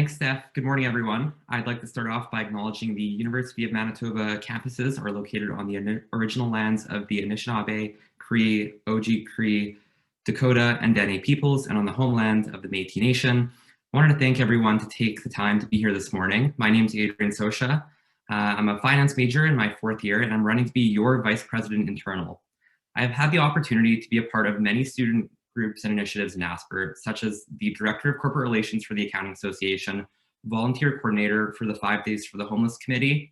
Thanks, Steph. Good morning, everyone. I'd like to start off by acknowledging the University of Manitoba campuses are located on the original lands of the Anishinaabe, Cree, Oji-Cree, Dakota, and Dene peoples, and on the homeland of the Métis Nation. I wanted to thank everyone to take the time to be here this morning. My name is Adrian Socha. I'm a finance major in my fourth year, and I'm running to be your Vice President Internal. I have had the opportunity to be a part of many student groups and initiatives in Asper, such as the Director of Corporate Relations for the Accounting Association, Volunteer Coordinator for the 5 Days for the Homeless Committee,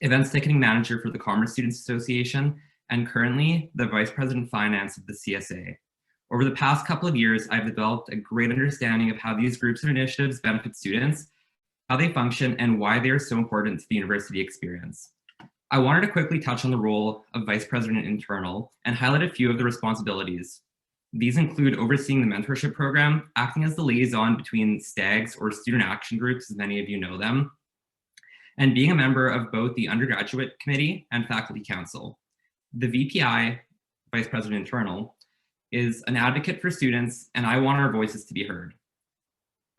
Events Ticketing Manager for the Commerce Students Association, and currently the Vice President Finance of the CSA. Over the past couple of years, I've developed a great understanding of how these groups and initiatives benefit students, how they function, and why they are so important to the university experience. I wanted to quickly touch on the role of Vice President Internal and highlight a few of the responsibilities. These include overseeing the mentorship program, acting as the liaison between STAGs or student action groups, as many of you know them, and being a member of both the undergraduate committee and faculty council. The VPI, Vice President Internal, is an advocate for students, and I want our voices to be heard.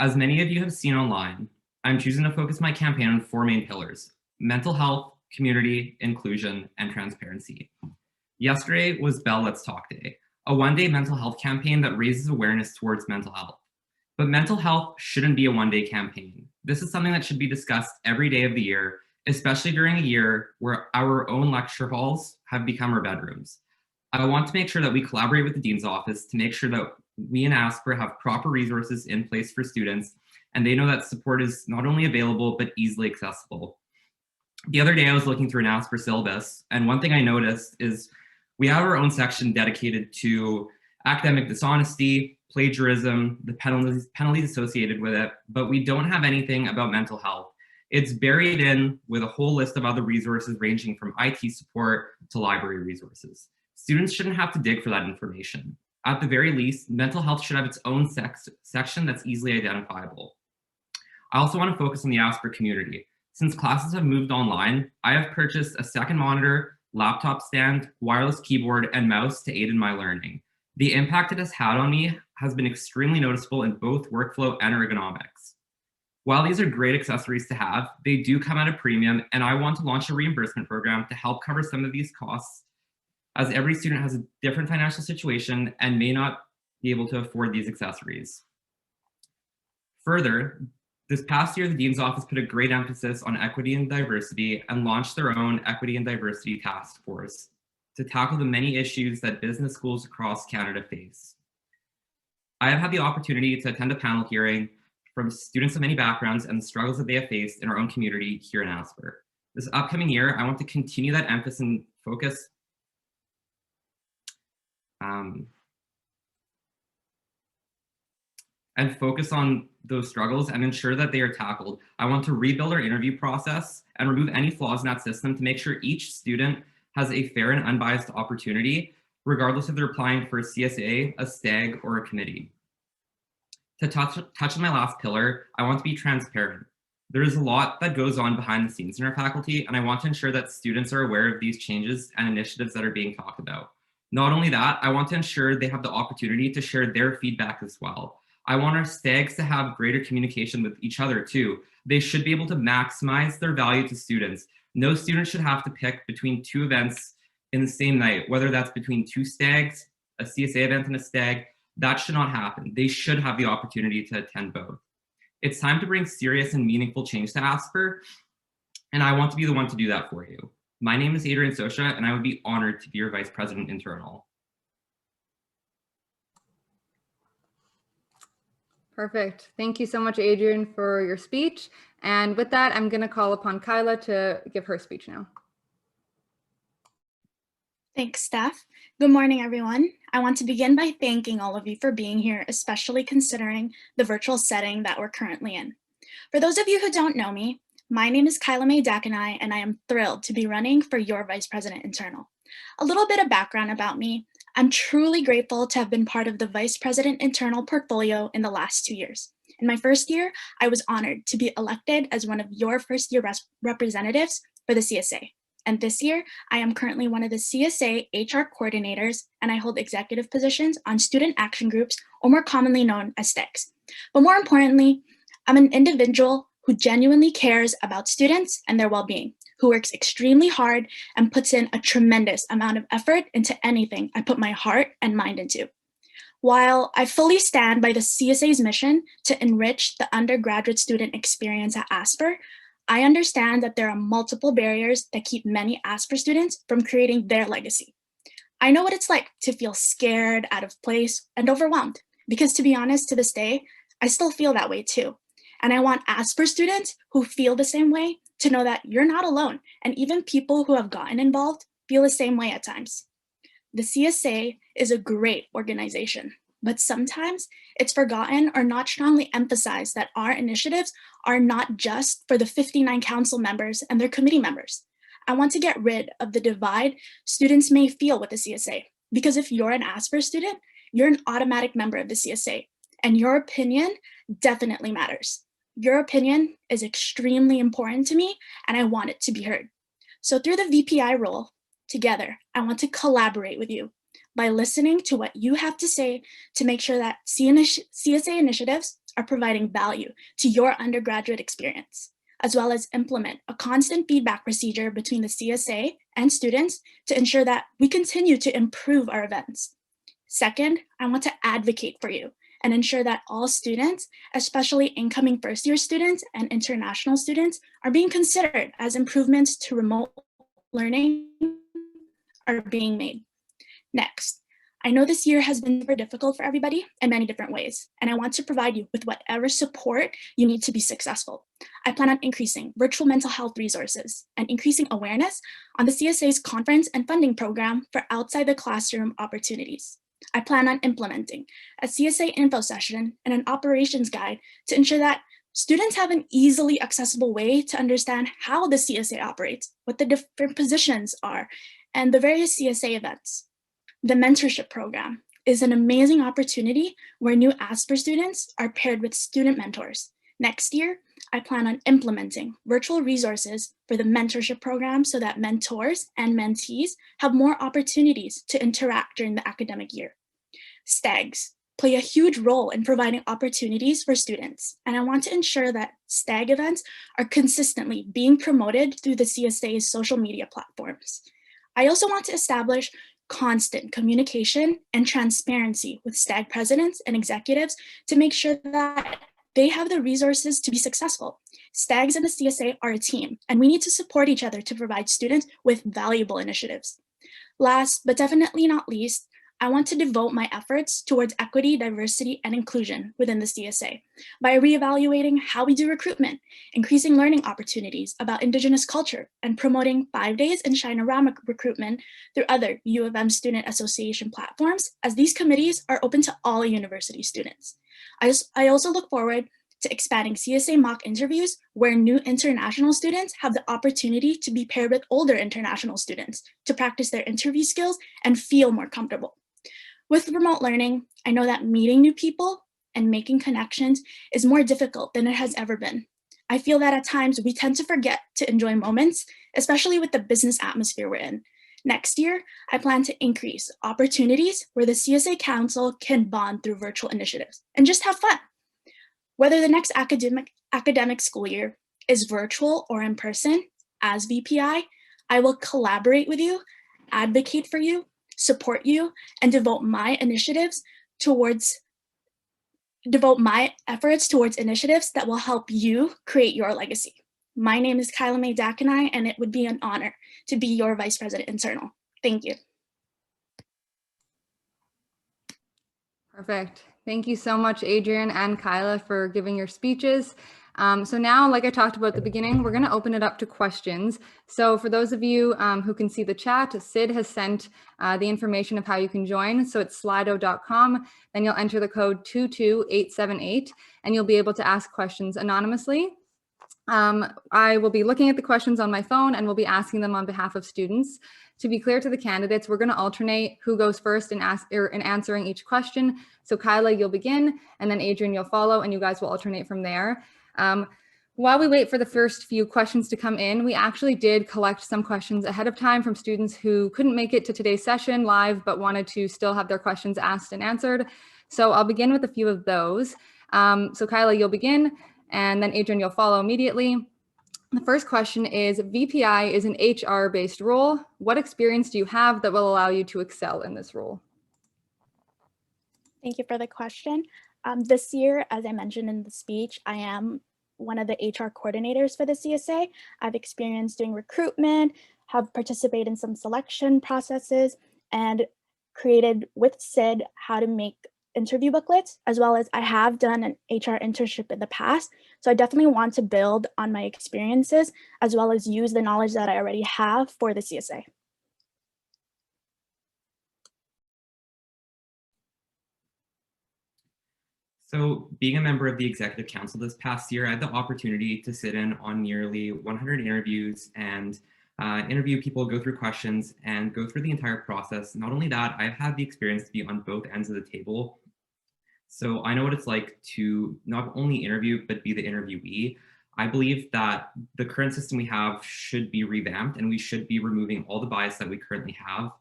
As many of you have seen online, I'm choosing to focus my campaign on 4 main pillars: mental health, community, inclusion, and transparency. Yesterday was Bell Let's Talk Day, a one-day mental health campaign that raises awareness towards mental health. But mental health shouldn't be a one-day campaign. This is something that should be discussed every day of the year, especially during a year where our own lecture halls have become our bedrooms. I want to make sure that we collaborate with the Dean's Office to make sure that we in Asper have proper resources in place for students, and they know that support is not only available, but easily accessible. The other day I was looking through an Asper syllabus, and one thing I noticed is we have our own section dedicated to academic dishonesty, plagiarism, the penalties associated with it, but we don't have anything about mental health. It's buried in with a whole list of other resources ranging from IT support to library resources. Students shouldn't have to dig for that information. At the very least, mental health should have its own section that's easily identifiable. I also want to focus on the Asper community. Since classes have moved online, I have purchased a second monitor, laptop stand, wireless keyboard, and mouse to aid in my learning. The impact it has had on me has been extremely noticeable in both workflow and ergonomics. While these are great accessories to have, they do come at a premium, and I want to launch a reimbursement program to help cover some of these costs, as every student has a different financial situation and may not be able to afford these accessories. Further, this past year, the Dean's Office put a great emphasis on equity and diversity and launched their own Equity and Diversity Task Force to tackle the many issues that business schools across Canada face. I have had the opportunity to attend a panel hearing from students of many backgrounds and the struggles that they have faced in our own community here in Asper. This upcoming year, I want to continue that emphasis and focus on those struggles and ensure that they are tackled. I want to rebuild our interview process and remove any flaws in that system to make sure each student has a fair and unbiased opportunity, regardless if they're applying for a CSA, a STAG, or a committee. To touch on my last pillar, I want to be transparent. There is a lot that goes on behind the scenes in our faculty, and I want to ensure that students are aware of these changes and initiatives that are being talked about. Not only that, I want to ensure they have the opportunity to share their feedback as well. I want our STAGs to have greater communication with each other too. They should be able to maximize their value to students. No student should have to pick between 2 events in the same night, whether that's between 2 STAGs, a CSA event and a STAG. That should not happen. They should have the opportunity to attend both. It's time to bring serious and meaningful change to Asper, and I want to be the one to do that for you. My name is Adrian Socha, and I would be honored to be your Vice President Internal. Perfect. Thank you so much, Adrian, for your speech. And with that, I'm going to call upon Kyla to give her speech now. Thanks, Steph. Good morning, everyone. I want to begin by thanking all of you for being here, especially considering the virtual setting that we're currently in. For those of you who don't know me, my name is Kyla Dacanay, and I am thrilled to be running for your Vice President Internal. A little bit of background about me. I'm truly grateful to have been part of the Vice President Internal portfolio in the last 2 years. In my first year, I was honored to be elected as one of your first-year representatives for the CSA. And this year, I am currently one of the CSA HR coordinators, and I hold executive positions on student action groups, or more commonly known as STAGs. But more importantly, I'm an individual who genuinely cares about students and their well-being, who works extremely hard and puts in a tremendous amount of effort into anything I put my heart and mind into. While I fully stand by the CSA's mission to enrich the undergraduate student experience at Asper, I understand that there are multiple barriers that keep many Asper students from creating their legacy. I know what it's like to feel scared, out of place, and overwhelmed, because to be honest, to this day, I still feel that way too. And I want Asper students who feel the same way to know that you're not alone, and even people who have gotten involved feel the same way at times. The CSA is a great organization, but sometimes it's forgotten or not strongly emphasized that our initiatives are not just for the 59 council members and their committee members. I want to get rid of the divide students may feel with the CSA, because if you're an Asper student, you're an automatic member of the CSA, and your opinion definitely matters. Your opinion is extremely important to me, and I want it to be heard. So through the VPI role, together, I want to collaborate with you by listening to what you have to say to make sure that CSA initiatives are providing value to your undergraduate experience, as well as implement a constant feedback procedure between the CSA and students to ensure that we continue to improve our events. Second, I want to advocate for you and ensure that all students, especially incoming first-year students and international students, are being considered as improvements to remote learning are being made. Next, I know this year has been very difficult for everybody in many different ways, and I want to provide you with whatever support you need to be successful. I plan on increasing virtual mental health resources and increasing awareness on the CSA's conference and funding program for outside the classroom opportunities. I plan on implementing a CSA info session and an operations guide to ensure that students have an easily accessible way to understand how the CSA operates, what the different positions are, and the various CSA events. The mentorship program is an amazing opportunity where new Asper students are paired with student mentors. Next year, I plan on implementing virtual resources for the mentorship program so that mentors and mentees have more opportunities to interact during the academic year. STAGs play a huge role in providing opportunities for students, and I want to ensure that STAG events are consistently being promoted through the CSA's social media platforms. I also want to establish constant communication and transparency with STAG presidents and executives to make sure that they have the resources to be successful. STAGs and the CSA are a team, and we need to support each other to provide students with valuable initiatives. Last, but definitely not least, I want to devote my efforts towards equity, diversity, and inclusion within the CSA by reevaluating how we do recruitment, increasing learning opportunities about Indigenous culture, and promoting 5 days in Shinorama recruitment through other U of M Student Association platforms, as these committees are open to all university students. I also look forward to expanding CSA mock interviews where new international students have the opportunity to be paired with older international students to practice their interview skills and feel more comfortable. With remote learning, I know that meeting new people and making connections is more difficult than it has ever been. I feel that at times we tend to forget to enjoy moments, especially with the business atmosphere we're in. Next year, I plan to increase opportunities where the CSA Council can bond through virtual initiatives and just have fun. Whether the next academic school year is virtual or in person, as VPI, I will collaborate with you, advocate for you, support you, and devote my efforts towards initiatives that will help you create your legacy. My name is Kyla Dacanay, and it would be an honor to be your Vice President Internal. Thank you. Perfect. Thank you so much, Adrian and Kyla, for giving your speeches. So now, like I talked about at the beginning, we're going to open it up to questions. So for those of you who can see the chat, Sid has sent the information of how you can join. So it's slido.com, then you'll enter the code 22878, and you'll be able to ask questions anonymously. I will be looking at the questions on my phone and will be asking them on behalf of students. To be clear to the candidates, we're going to alternate who goes first in answering each question. So Kyla, you'll begin, and then Adrian, you'll follow, and you guys will alternate from there. While we wait for the first few questions to come in, we actually did collect some questions ahead of time from students who couldn't make it to today's session live, but wanted to still have their questions asked and answered. So I'll begin with a few of those. So Kyla, you'll begin. and then Adrian, you'll follow immediately. The first question is, VPI is an HR-based role. What experience do you have that will allow you to excel in this role? Thank you for the question. This year, as I mentioned in the speech, I am one of the HR coordinators for the CSA. I've experienced doing recruitment, have participated in some selection processes, and created with Sid how to make interview booklets, as well as I have done an HR internship in the past. So I definitely want to build on my experiences, as well as use the knowledge that I already have for the CSA. So being a member of the Executive Council this past year, I had the opportunity to sit in on nearly 100 interviews and interview people, go through questions, and go through the entire process. Not only that, I've had the experience to be on both ends of the table. So I know what it's like to not only interview, but be the interviewee. I believe that the current system we have should be revamped, and we should be removing all the bias that we currently have.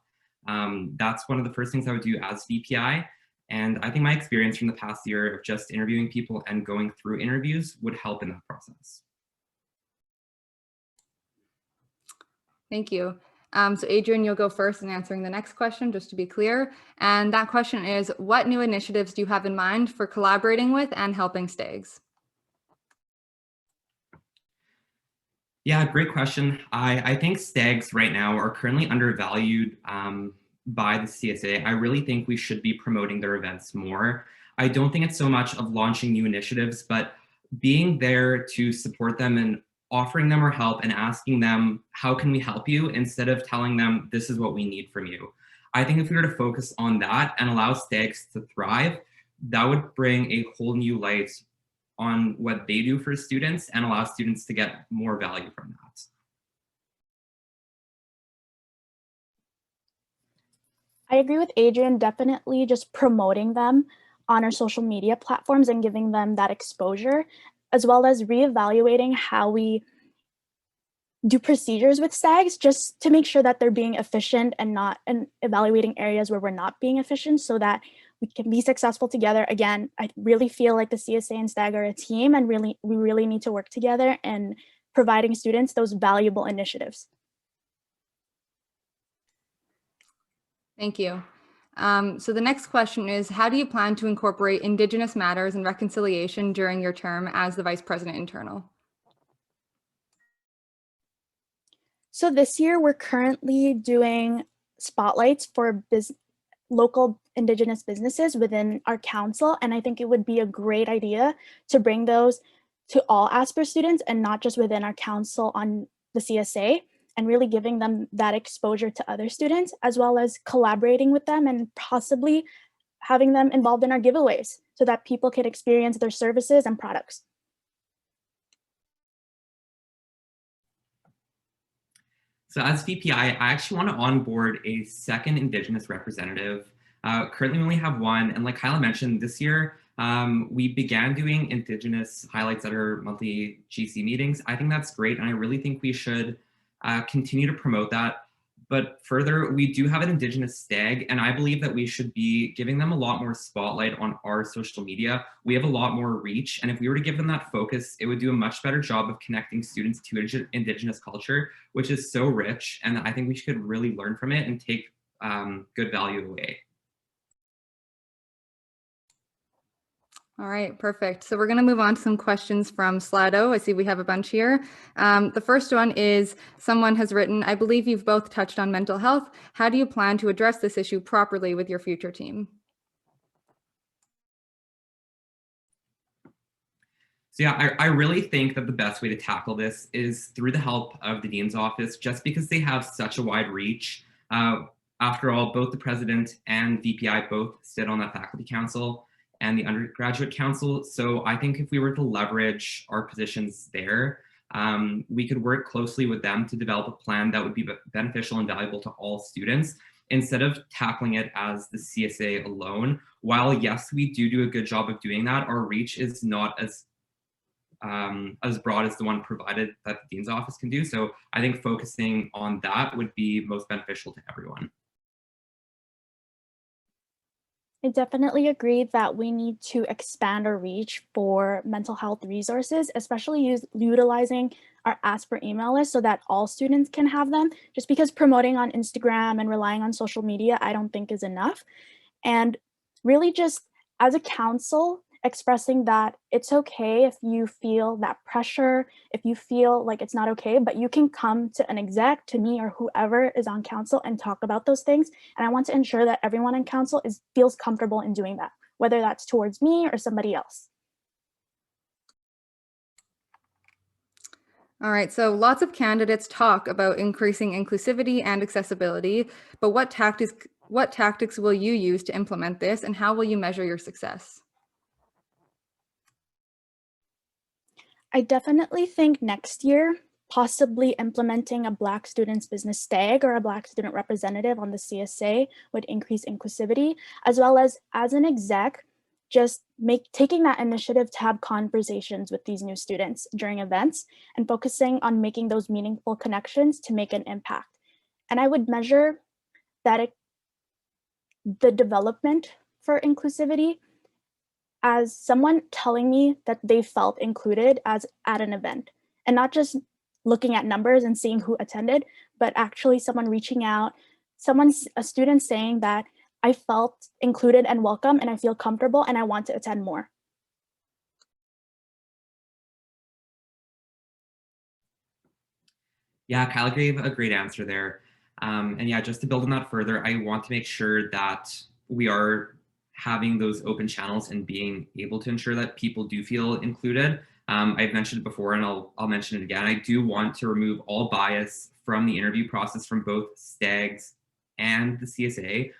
That's one of the first things I would do as VPI. And I think my experience from the past year of just interviewing people and going through interviews would help in that process. Thank you. So Adrian, you'll go first in answering the next question, just to be clear. And that question is, what new initiatives do you have in mind for collaborating with and helping STAGs? Yeah, great question. I think STAGs right now are currently undervalued by the CSA. I really think we should be promoting their events more. I don't think it's so much of launching new initiatives, but being there to support them and offering them our help and asking them, how can we help you, instead of telling them, this is what we need from you. I think if we were to focus on that and allow STAGs to thrive, that would bring a whole new light on what they do for students and allow students to get more value from that. I agree with Adrian, definitely just promoting them on our social media platforms and giving them that exposure, as well as reevaluating how we do procedures with STAGs, just to make sure that they're being efficient and evaluating areas where we're not being efficient, so that we can be successful together. Again, I really feel like the CSA and STAG are a team, and we really need to work together in providing students those valuable initiatives. Thank you. So the next question is, how do you plan to incorporate Indigenous matters and reconciliation during your term as the Vice President Internal? So this year, we're currently doing spotlights for local Indigenous businesses within our council, and I think it would be a great idea to bring those to all ASPER students and not just within our council on the CSA, and really giving them that exposure to other students, as well as collaborating with them and possibly having them involved in our giveaways so that people can experience their services and products. So as VPI, I actually want to onboard a second Indigenous representative. Currently we only have one, and like Kyla mentioned, this year we began doing Indigenous highlights at our monthly GC meetings. I think that's great, and I really think we should continue to promote that. But further, we do have an Indigenous STAG, and I believe that we should be giving them a lot more spotlight on our social media. We have a lot more reach, and if we were to give them that focus, it would do a much better job of connecting students to Indigenous culture, which is so rich, and I think we should really learn from it and take good value away. All right, perfect. So we're going to move on to some questions from Slido. I see we have a bunch here. The first one is, someone has written, I believe you've both touched on mental health. How do you plan to address this issue properly with your future team? So yeah, I really think that the best way to tackle this is through the help of the Dean's Office, just because they have such a wide reach. After all, both the President and VPI both sit on that faculty council and the undergraduate council. So I think if we were to leverage our positions there, we could work closely with them to develop a plan that would be beneficial and valuable to all students, instead of tackling it as the CSA alone. While yes, we do a good job of doing that, our reach is not as broad as the one provided that the Dean's Office can do. So I think focusing on that would be most beneficial to everyone. I definitely agree that we need to expand our reach for mental health resources, especially utilizing our Ask for email list so that all students can have them. Just because promoting on Instagram and relying on social media, I don't think is enough. And really just as a council, expressing that it's okay if you feel that pressure, if you feel like it's not okay, but you can come to an exec, to me, or whoever is on council and talk about those things. And I want to ensure that everyone in council feels comfortable in doing that, whether that's towards me or somebody else. All right, so lots of candidates talk about increasing inclusivity and accessibility, but what tactics will you use to implement this, and how will you measure your success? I definitely think next year, possibly implementing a Black Students Business Stag or a Black student representative on the CSA would increase inclusivity, as well as an exec, just taking that initiative to have conversations with these new students during events and focusing on making those meaningful connections to make an impact. And I would measure that the development for inclusivity as someone telling me that they felt included as at an event, and not just looking at numbers and seeing who attended, but actually someone reaching out, a student saying that I felt included and welcome and I feel comfortable and I want to attend more. Yeah, Kyla gave a great answer there. And yeah, just to build on that further, I want to make sure that we are having those open channels and being able to ensure that people do feel included. I've mentioned it before and I'll mention it again. I do want to remove all bias from the interview process from both STAGs and the CSA.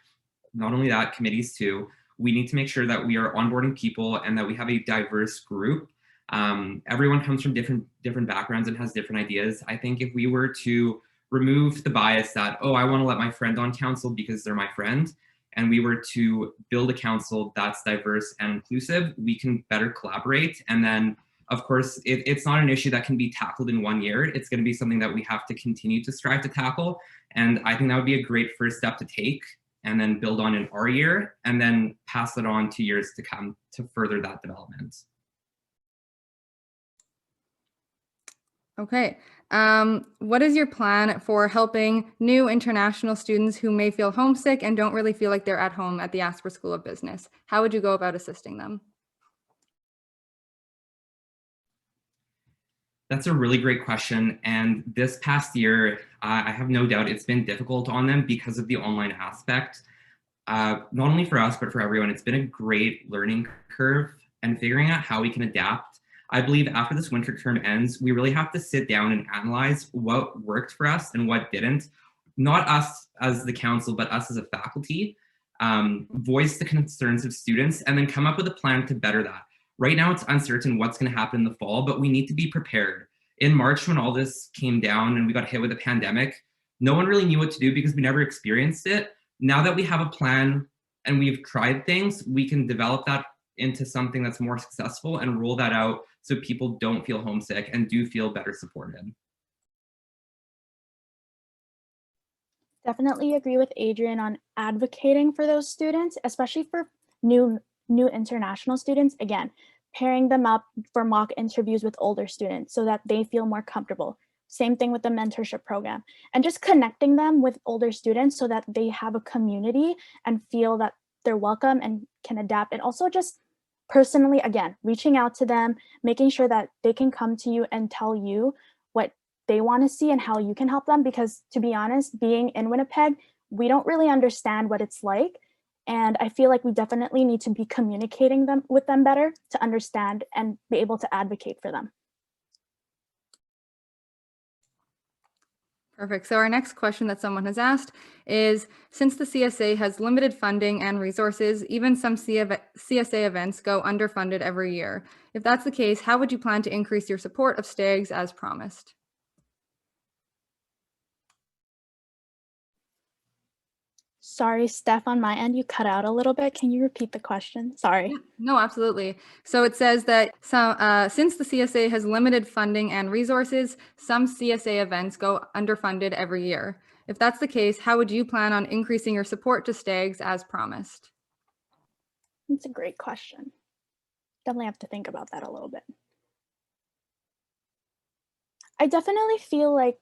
Not only that, committees too. We need to make sure that we are onboarding people and that we have a diverse group. Everyone comes from different backgrounds and has different ideas. I think if we were to remove the bias that, oh, I want to let my friend on council because they're my friend, and we were to build a council that's diverse and inclusive, we can better collaborate. And then, of course, it's not an issue that can be tackled in 1 year. It's going to be something that we have to continue to strive to tackle. And I think that would be a great first step to take, and then build on in our year, and then pass it on to years to come to further that development. Okay. What is your plan for helping new international students who may feel homesick and don't really feel like they're at home at the Asper School of Business? How would you go about assisting them? That's a really great question. And this past year, I have no doubt it's been difficult on them because of the online aspect. Not only for us, but for everyone, it's been a great learning curve and figuring out how we can adapt. I believe after this winter term ends, we really have to sit down and analyze what worked for us and what didn't. Not us as the council, but us as a faculty. Voice the concerns of students and then come up with a plan to better that. Right now, it's uncertain what's going to happen in the fall, but we need to be prepared. In March, when all this came down and we got hit with a pandemic, no one really knew what to do because we never experienced it. Now that we have a plan and we've tried things, we can develop that into something that's more successful and roll that out so people don't feel homesick and do feel better supported. Definitely agree with Adrian on advocating for those students, especially for new international students. Again, pairing them up for mock interviews with older students so that they feel more comfortable. Same thing with the mentorship program, and just connecting them with older students so that they have a community and feel that they're welcome and can adapt. And also just personally, again, reaching out to them, making sure that they can come to you and tell you what they want to see and how you can help them. Because to be honest, being in Winnipeg, we don't really understand what it's like. And I feel like we definitely need to be communicating with them better to understand and be able to advocate for them. Perfect. So our next question that someone has asked is, since the CSA has limited funding and resources, even some CSA events go underfunded every year. If that's the case, how would you plan to increase your support of STAGs as promised? Sorry, Steph, on my end, you cut out a little bit. Can you repeat the question? Sorry. No, absolutely. So it says that since the CSA has limited funding and resources, some CSA events go underfunded every year. If that's the case, how would you plan on increasing your support to STAGs as promised? That's a great question. Definitely have to think about that a little bit. I definitely feel like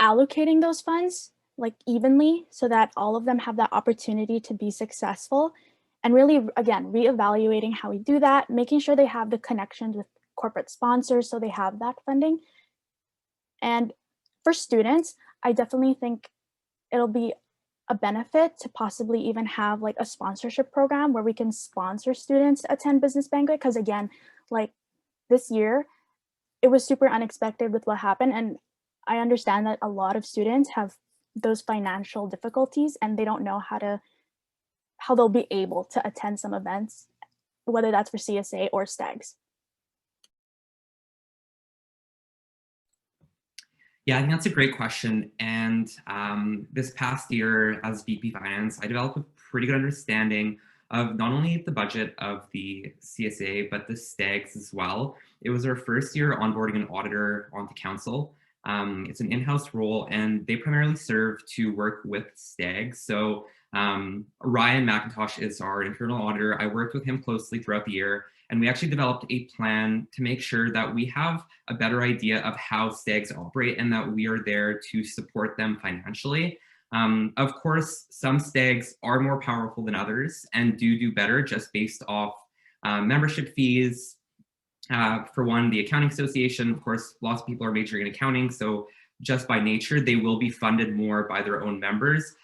allocating those funds like evenly so that all of them have that opportunity to be successful, and really, again, reevaluating how we do that, making sure they have the connections with corporate sponsors so they have that funding. And for students, I definitely think it'll be a benefit to possibly even have like a sponsorship program where we can sponsor students to attend business banquet, because again, like this year it was super unexpected with what happened, and I understand that a lot of students have those financial difficulties and they don't know how they'll be able to attend some events, whether that's for CSA or STAGs. Yeah, I think that's a great question. And this past year as VP Finance, I developed a pretty good understanding of not only the budget of the CSA, but the STAGs as well. It was our first year onboarding an auditor onto council. It's an in-house role, and they primarily serve to work with STAGs. So Ryan McIntosh is our internal auditor. I worked with him closely throughout the year, and we actually developed a plan to make sure that we have a better idea of how STAGs operate and that we are there to support them financially. Of course, some STAGs are more powerful than others and do better just based off membership fees. For one, the Accounting Association, of course, lots of people are majoring in accounting, so just by nature, they will be funded more by their own members.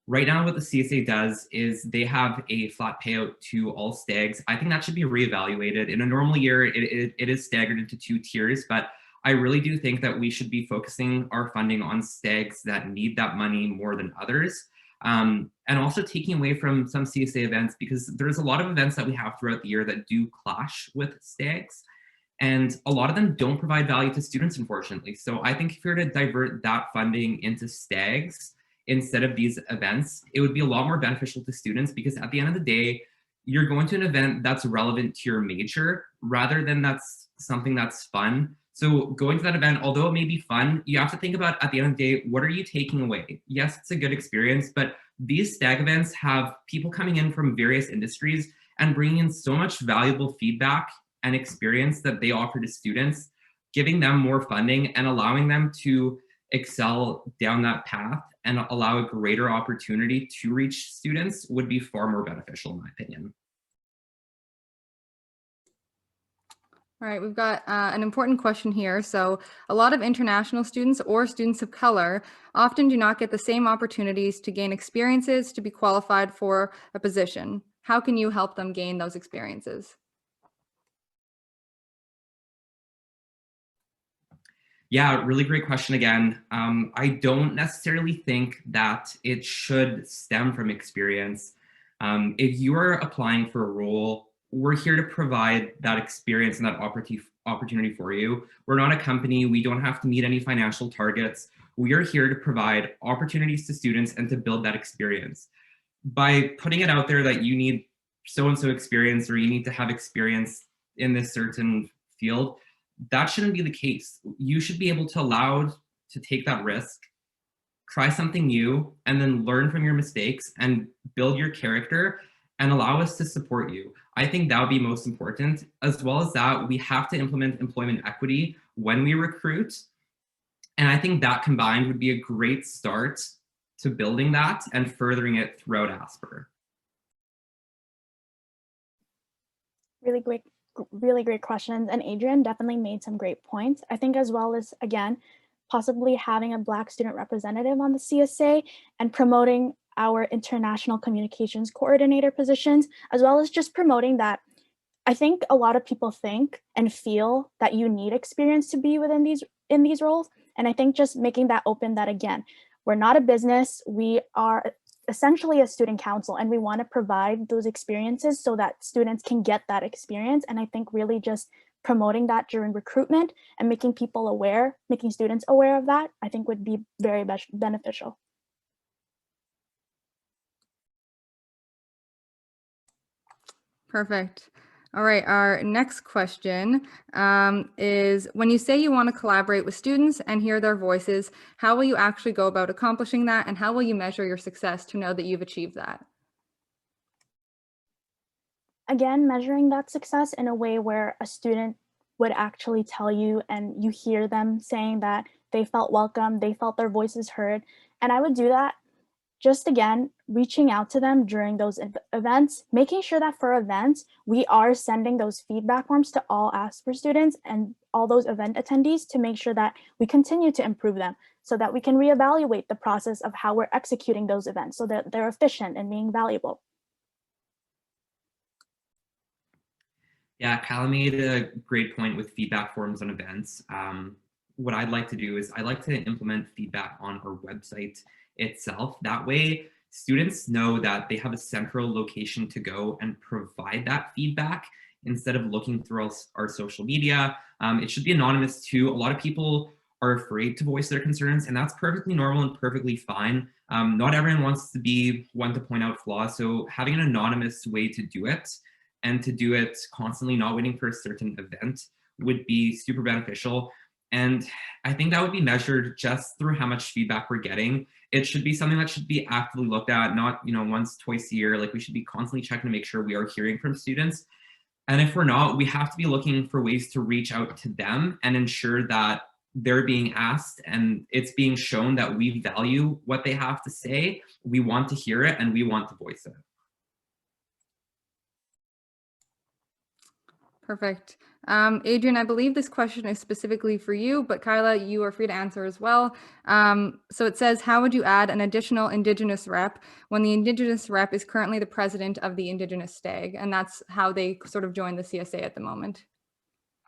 Right now, what the CSA does is they have a flat payout to all STAGs. I think that should be reevaluated. In a normal year, it is staggered into 2 tiers, but I really do think that we should be focusing our funding on STAGs that need that money more than others. And also taking away from some CSA events, because there's a lot of events that we have throughout the year that do clash with STAGs. And a lot of them don't provide value to students, unfortunately. So I think if you're to divert that funding into STAGs, instead of these events, it would be a lot more beneficial to students, because at the end of the day, you're going to an event that's relevant to your major rather than that's something that's fun. So going to that event, although it may be fun, you have to think about at the end of the day, what are you taking away? Yes, it's a good experience, but these STAG events have people coming in from various industries and bringing in so much valuable feedback and experience that they offer to students, giving them more funding and allowing them to excel down that path and allow a greater opportunity to reach students would be far more beneficial, in my opinion. All right, we've got an important question here. So a lot of international students or students of color often do not get the same opportunities to gain experiences to be qualified for a position. How can you help them gain those experiences? Yeah, really great question again. I don't necessarily think that it should stem from experience. If you are applying for a role, we're here to provide that experience and that opportunity for you. We're not a company. We don't have to meet any financial targets. We are here to provide opportunities to students and to build that experience. By putting it out there that you need so-and-so experience or you need to have experience in this certain field, that shouldn't be the case. You should be able to allow to take that risk, try something new, and then learn from your mistakes and build your character and allow us to support you. I think that would be most important. As well as that, we have to implement employment equity when we recruit. And I think that combined would be a great start to building that and furthering it throughout Asper. Really great questions. And Adrian definitely made some great points. I think, as well as, again, possibly having a Black student representative on the CSA and promoting our international communications coordinator positions, as well as just promoting that. I think a lot of people think and feel that you need experience to be within these roles. And I think just making that open, that again, we're not a business, we are essentially a student council, and we want to provide those experiences so that students can get that experience. And I think really just promoting that during recruitment and making people aware, making students aware of that, I think would be very beneficial. Perfect. All right, our next question is, when you say you want to collaborate with students and hear their voices, how will you actually go about accomplishing that, and how will you measure your success to know that you've achieved that? Again, measuring that success in a way where a student would actually tell you and you hear them saying that they felt welcome, they felt their voices heard. And I would do that just again, reaching out to them during those events, making sure that for events, we are sending those feedback forms to all ASPER students and all those event attendees to make sure that we continue to improve them so that we can reevaluate the process of how we're executing those events so that they're efficient and being valuable. Yeah, Kyla made a great point with feedback forms on events. What I'd like to do is I'd like to implement feedback on our website itself. That way, students know that they have a central location to go and provide that feedback instead of looking through our social media. It should be anonymous too. A lot of people are afraid to voice their concerns, and that's perfectly normal and perfectly fine. Not everyone wants to be one to point out flaws, so having an anonymous way to do it and to do it constantly, not waiting for a certain event, would be super beneficial. And I think that would be measured just through how much feedback we're getting. It should be something that should be actively looked at, not once, twice a year. Like, we should be constantly checking to make sure we are hearing from students. And if we're not, we have to be looking for ways to reach out to them and ensure that they're being asked and it's being shown that we value what they have to say. We want to hear it and we want to voice it. Perfect. Adrian, I believe this question is specifically for you, but Kyla, you are free to answer as well. So it says, how would you add an additional Indigenous rep when the Indigenous rep is currently the president of the Indigenous STAG? And that's how they sort of join the CSA at the moment.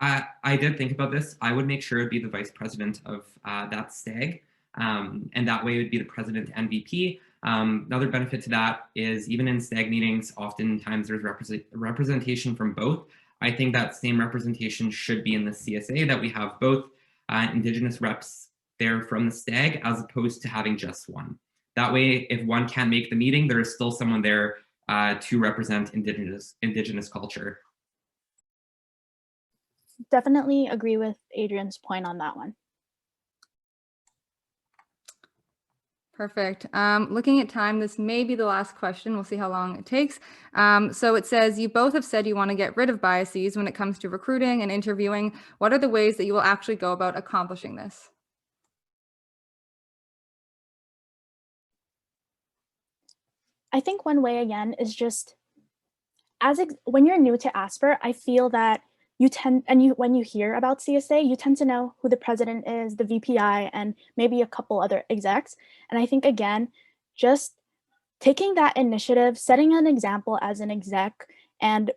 I did think about this. I would make sure it'd be the vice president of that STAG, and that way it would be the president and VP. Another benefit to that is even in STAG meetings, oftentimes there's representation from both. I think that same representation should be in the CSA, that we have both Indigenous reps there from the STAG as opposed to having just one. That way, if one can't make the meeting, there is still someone there to represent Indigenous culture. Definitely agree with Adrian's point on that one. Perfect. Looking at time, this may be the last question. We'll see how long it takes. So it says, you both have said you want to get rid of biases when it comes to recruiting and interviewing. What are the ways that you will actually go about accomplishing this? I think one way, again, is just when you're new to ASPER, I feel that when you hear about CSA, you tend to know who the president is, the VPI, and maybe a couple other execs. And I think, again, just taking that initiative, setting an example as an exec, and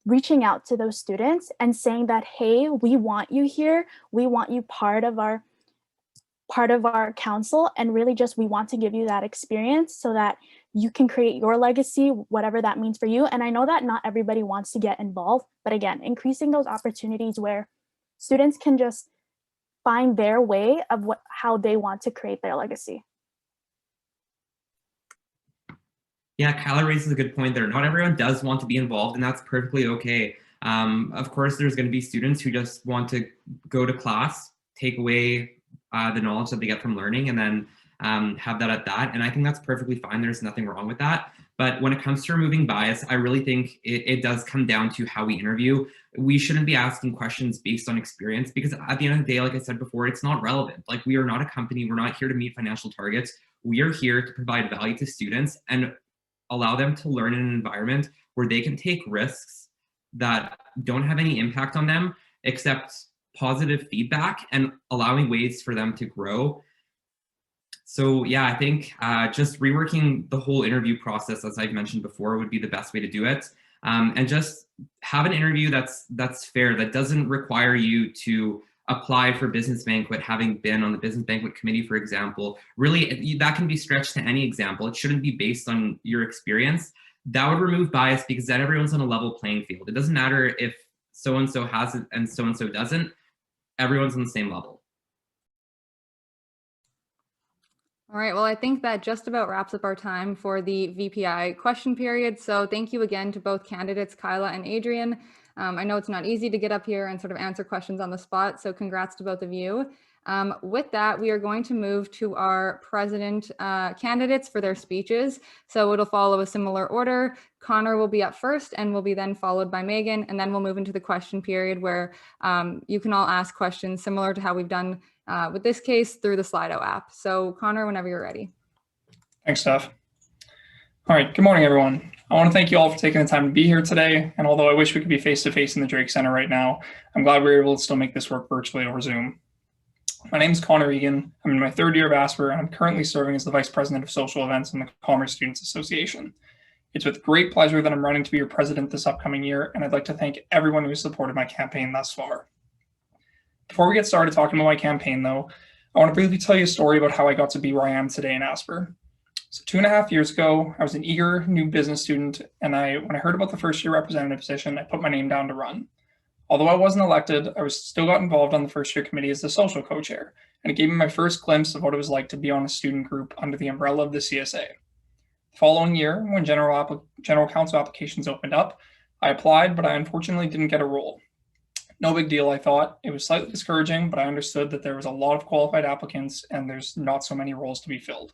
reaching out to those students and saying that, hey, we want you here, we want you part of our council, and really just we want to give you that experience so that you can create your legacy, whatever that means for you. And I know that not everybody wants to get involved, but again, increasing those opportunities where students can just find their way of how they want to create their legacy. Yeah, Kyla raises a good point there. Not everyone does want to be involved, and that's perfectly okay. Of course, there's going to be students who just want to go to class, take away the knowledge that they get from learning, and then have that at that. And I think that's perfectly fine. There's nothing wrong with that. But when it comes to removing bias, I really think it does come down to how we interview. We shouldn't be asking questions based on experience, because at the end of the day, like I said before, it's not relevant. Like, we are not a company. We're not here to meet financial targets. We are here to provide value to students and allow them to learn in an environment where they can take risks that don't have any impact on them, except positive feedback, and allowing ways for them to grow. So yeah, I think just reworking the whole interview process, as I've mentioned before, would be the best way to do it. And just have an interview that's fair, that doesn't require you to apply for business banquet, having been on the business banquet committee, for example. Really, that can be stretched to any example. It shouldn't be based on your experience. That would remove bias, because then everyone's on a level playing field. It doesn't matter if so-and-so has it and so-and-so doesn't. Everyone's on the same level. All right, well, I think that just about wraps up our time for the VPI question period. So thank you again to both candidates, Kyla and Adrian. I know it's not easy to get up here and sort of answer questions on the spot, so congrats to both of you. With that, we are going to move to our president candidates for their speeches. So it'll follow a similar order. Connor will be up first and will be then followed by Megan, and then we'll move into the question period where you can all ask questions similar to how we've done with this case through the Slido app. So Connor, whenever you're ready. Thanks, Steph. All right, good morning, everyone. I want to thank you all for taking the time to be here today. And although I wish we could be face-to-face in the Drake Center right now, I'm glad we were able to still make this work virtually over Zoom. My name is Connor Egan. I'm in my third year of Asper, and I'm currently serving as the Vice President of Social Events in the Commerce Students Association. It's with great pleasure that I'm running to be your president this upcoming year, and I'd like to thank everyone who has supported my campaign thus far. Before we get started talking about my campaign, though, I want to briefly tell you a story about how I got to be where I am today in Asper. So 2.5 years ago, I was an eager new business student, and when I heard about the first year representative position, I put my name down to run. Although I wasn't elected, I still got involved on the first year committee as the social co-chair, and it gave me my first glimpse of what it was like to be on a student group under the umbrella of the CSA. The following year, when general council applications opened up, I applied, but I unfortunately didn't get a role. No big deal, I thought. It was slightly discouraging, but I understood that there was a lot of qualified applicants and there's not so many roles to be filled.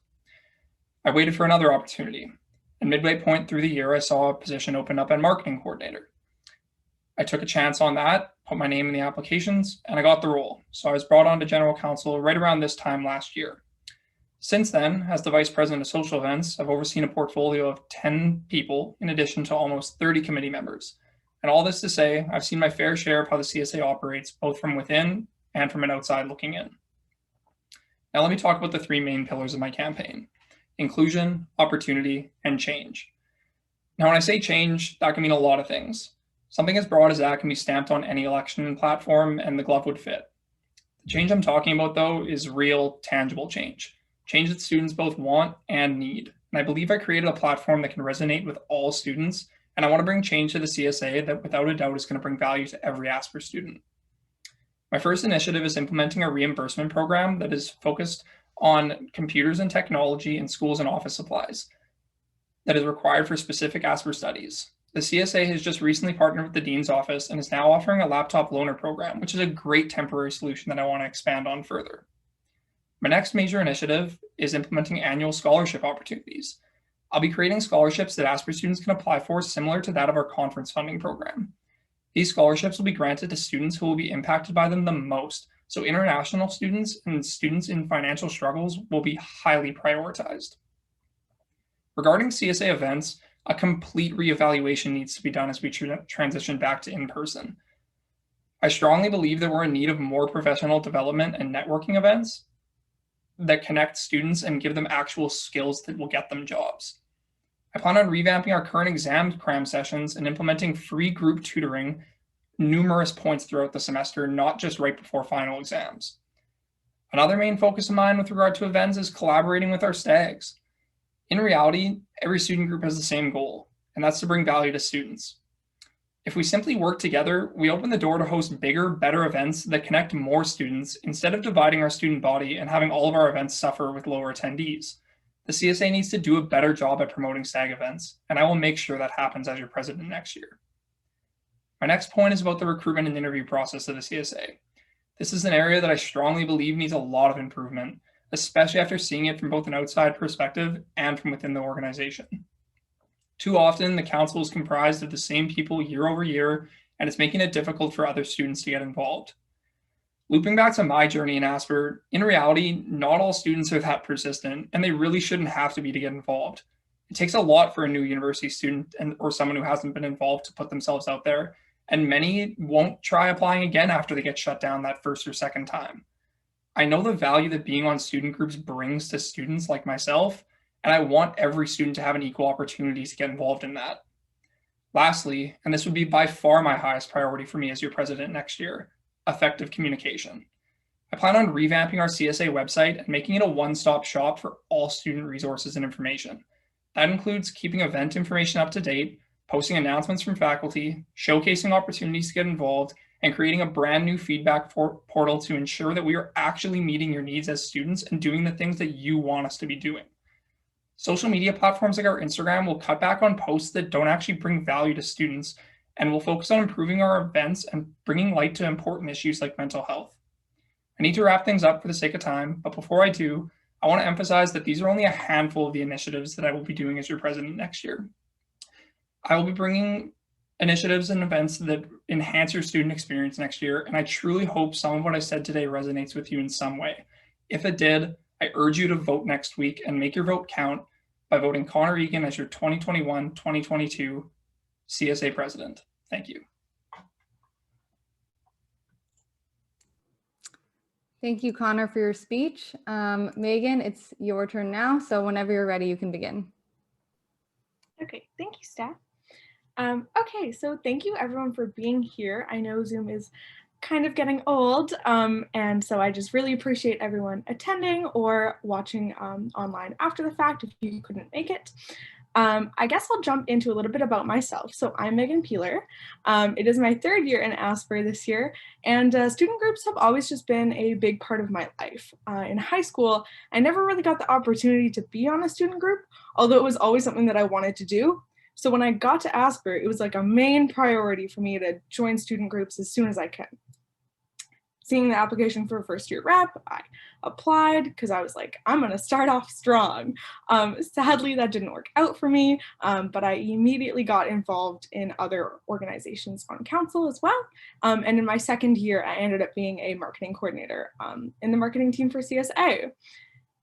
I waited for another opportunity, and midway point through the year, I saw a position open up at marketing coordinator. I took a chance on that, put my name in the applications, and I got the role. So I was brought on to general counsel right around this time last year. Since then, as the vice president of social events, I've overseen a portfolio of 10 people in addition to almost 30 committee members. And all this to say, I've seen my fair share of how the CSA operates, both from within and from an outside looking in. Now let me talk about the three main pillars of my campaign: inclusion, opportunity, and change. Now when I say change, that can mean a lot of things. Something as broad as that can be stamped on any election platform and the glove would fit. The change I'm talking about, though, is real, tangible change. Change that students both want and need. And I believe I created a platform that can resonate with all students, and I want to bring change to the CSA that without a doubt is going to bring value to every Asper student. My first initiative is implementing a reimbursement program that is focused on computers and technology in schools and office supplies that is required for specific Asper studies. The CSA has just recently partnered with the Dean's Office and is now offering a laptop loaner program, which is a great temporary solution that I want to expand on further. My next major initiative is implementing annual scholarship opportunities. I'll be creating scholarships that Asper students can apply for, similar to that of our conference funding program. These scholarships will be granted to students who will be impacted by them the most, so international students and students in financial struggles will be highly prioritized. Regarding CSA events, a complete reevaluation needs to be done as we transition back to in-person. I strongly believe that we're in need of more professional development and networking events that connect students and give them actual skills that will get them jobs. I plan on revamping our current exam cram sessions and implementing free group tutoring numerous points throughout the semester, not just right before final exams. Another main focus of mine with regard to events is collaborating with our stags. In reality, every student group has the same goal, and that's to bring value to students. If we simply work together, we open the door to host bigger, better events that connect more students instead of dividing our student body and having all of our events suffer with lower attendees. The CSA needs to do a better job at promoting STAG events, and I will make sure that happens as your president next year. My next point is about the recruitment and interview process of the CSA. This is an area that I strongly believe needs a lot of improvement, especially after seeing it from both an outside perspective and from within the organization. Too often, the council is comprised of the same people year over year, and it's making it difficult for other students to get involved. Looping back to my journey in Asper, in reality, not all students are that persistent, and they really shouldn't have to be to get involved. It takes a lot for a new university student or someone who hasn't been involved to put themselves out there, and many won't try applying again after they get shut down that first or second time. I know the value that being on student groups brings to students like myself, and I want every student to have an equal opportunity to get involved in that. Lastly, and this would be by far my highest priority for me as your president next year, effective communication. I plan on revamping our CSA website and making it a one-stop shop for all student resources and information. That includes keeping event information up to date, posting announcements from faculty, showcasing opportunities to get involved, and creating a brand new feedback portal to ensure that we are actually meeting your needs as students and doing the things that you want us to be doing. Social media platforms like our Instagram will cut back on posts that don't actually bring value to students and we'll focus on improving our events and bringing light to important issues like mental health. I need to wrap things up for the sake of time, but before I do, I want to emphasize that these are only a handful of the initiatives that I will be doing as your president next year. I will be bringing initiatives and events that enhance your student experience next year, and I truly hope some of what I said today resonates with you in some way. If it did, I urge you to vote next week and make your vote count by voting Connor Egan as your 2021-2022 CSA president. Thank you. Thank you, Connor, for your speech. Megan, it's your turn now. So whenever you're ready, you can begin. Okay, thank you, staff. Okay, so thank you everyone for being here. I know Zoom is kind of getting old, and so I just really appreciate everyone attending or watching online after the fact if you couldn't make it. I guess I'll jump into a little bit about myself. So I'm Megan Peeler. It is my third year in Asper this year, and student groups have always just been a big part of my life. In high school, I never really got the opportunity to be on a student group, although it was always something that I wanted to do. So when I got to Asper, it was like a main priority for me to join student groups as soon as I can. Seeing the application for a first year rep, I applied because I was like, I'm gonna start off strong. Sadly, that didn't work out for me, but I immediately got involved in other organizations on council as well. And in my second year, I ended up being a marketing coordinator in the marketing team for CSA.